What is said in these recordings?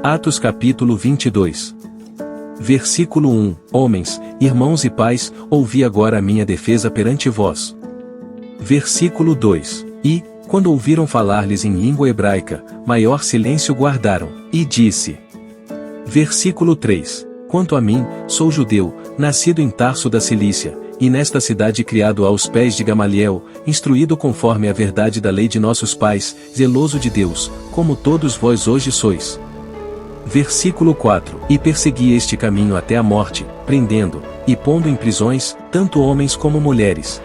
Atos capítulo 22. Versículo 1. Homens, irmãos e pais, ouvi agora a minha defesa perante vós. Versículo 2. E, quando ouviram falar-lhes em língua hebraica, maior silêncio guardaram, e disse. Versículo 3. Quanto a mim, sou judeu, nascido em Tarso da Cilícia, e nesta cidade criado aos pés de Gamaliel, instruído conforme a verdade da lei de nossos pais, zeloso de Deus, como todos vós hoje sois. Versículo 4. E persegui este caminho até a morte, prendendo, e pondo em prisões, tanto homens como mulheres.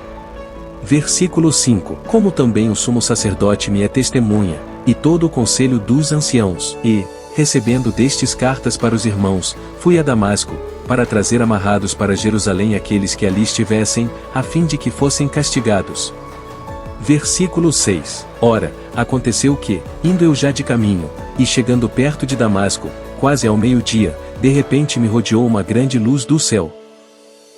Versículo 5. Como também o sumo sacerdote me é testemunha, e todo o conselho dos anciãos, e, recebendo destes cartas para os irmãos, fui a Damasco, para trazer amarrados para Jerusalém aqueles que ali estivessem, a fim de que fossem castigados. Versículo 6. Ora, aconteceu que, indo eu já de caminho, e chegando perto de Damasco, quase ao meio-dia, de repente me rodeou uma grande luz do céu.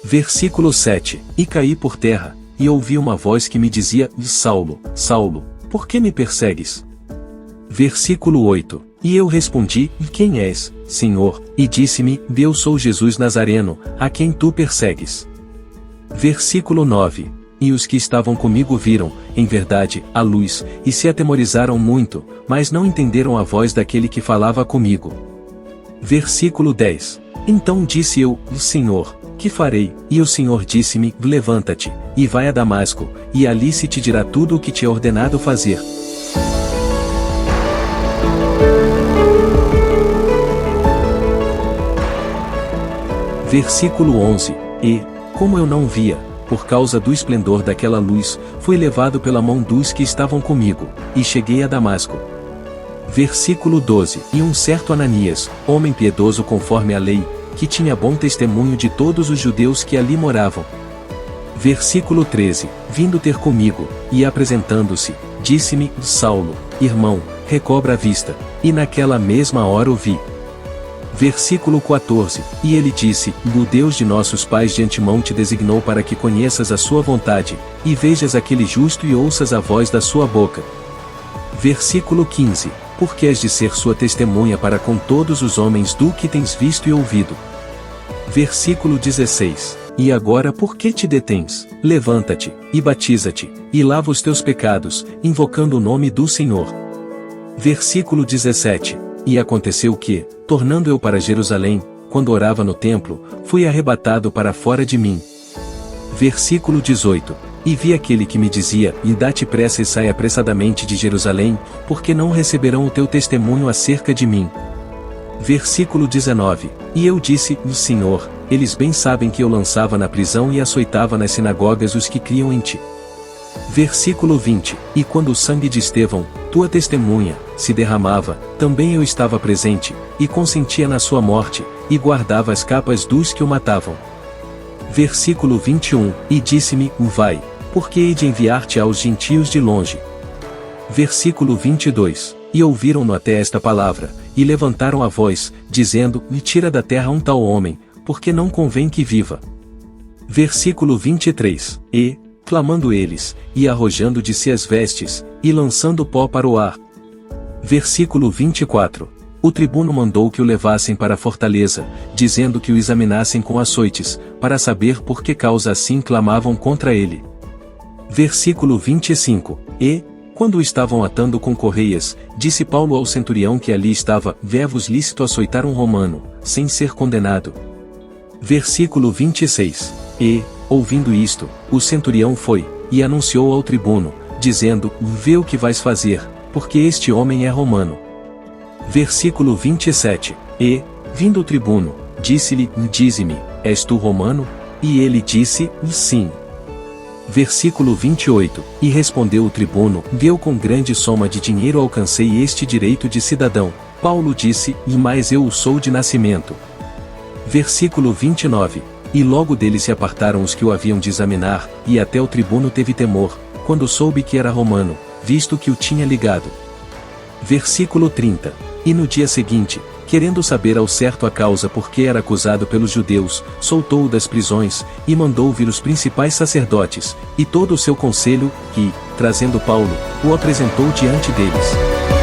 Versículo 7. E caí por terra, e ouvi uma voz que me dizia, Saulo, Saulo, por que me persegues? Versículo 8. E eu respondi, quem és, Senhor? E disse-me, eu sou Jesus Nazareno, a quem tu persegues. Versículo 9. E os que estavam comigo viram, em verdade, a luz, e se atemorizaram muito, mas não entenderam a voz daquele que falava comigo. Versículo 10. Então disse eu, Senhor, que farei? E o Senhor disse-me, levanta-te, e vai a Damasco, e ali se te dirá tudo o que te é ordenado fazer. Versículo 11. E, como eu não via, por causa do esplendor daquela luz, fui levado pela mão dos que estavam comigo, e cheguei a Damasco. Versículo 12. E um certo Ananias, homem piedoso conforme a lei, que tinha bom testemunho de todos os judeus que ali moravam. Versículo 13. Vindo ter comigo, e apresentando-se, disse-me, Saulo, irmão, recobra a vista, e naquela mesma hora o vi. Versículo 14. E ele disse, o Deus de nossos pais de antemão te designou para que conheças a sua vontade, e vejas aquele justo e ouças a voz da sua boca. Versículo 15. Porque és de ser sua testemunha para com todos os homens do que tens visto e ouvido. Versículo 16. E agora por que te detens? Levanta-te, e batiza-te, e lava os teus pecados, invocando o nome do Senhor. Versículo 17. E aconteceu que, tornando eu para Jerusalém, quando orava no templo, fui arrebatado para fora de mim. Versículo 18. E vi aquele que me dizia, e dá-te pressa e sai apressadamente de Jerusalém, porque não receberão o teu testemunho acerca de mim. Versículo 19. E eu disse, Senhor, eles bem sabem que eu lançava na prisão e açoitava nas sinagogas os que criam em ti. Versículo 20. E quando o sangue de Estevão, tua testemunha, se derramava, também eu estava presente, e consentia na sua morte, e guardava as capas dos que o matavam. Versículo 21. E disse-me, vai, porque hei de enviar-te aos gentios de longe. Versículo 22. E ouviram-no até esta palavra, e levantaram a voz, dizendo, tira da terra um tal homem, porque não convém que viva. Versículo 23. E, clamando eles, e arrojando de si as vestes, e lançando pó para o ar. Versículo 24. O tribuno mandou que o levassem para a fortaleza, dizendo que o examinassem com açoites, para saber por que causa assim clamavam contra ele. Versículo 25. E, quando o estavam atando com correias, disse Paulo ao centurião que ali estava, é-vos lícito açoitar um romano, sem ser condenado. Versículo 26. E, ouvindo isto, o centurião foi, e anunciou ao tribuno, dizendo, vê o que vais fazer, porque este homem é romano. Versículo 27. E, vindo o tribuno, disse-lhe, dize-me, és tu romano? E ele disse, sim. Versículo 28. E respondeu o tribuno, eu com grande soma de dinheiro alcancei este direito de cidadão. Paulo disse, mas eu o sou de nascimento. Versículo 29. E logo dele se apartaram os que o haviam de examinar, e até o tribuno teve temor, quando soube que era romano, visto que o tinha ligado. Versículo 30. E no dia seguinte, querendo saber ao certo a causa por que era acusado pelos judeus, soltou-o das prisões, e mandou vir os principais sacerdotes, e todo o seu conselho, e, trazendo Paulo, o apresentou diante deles.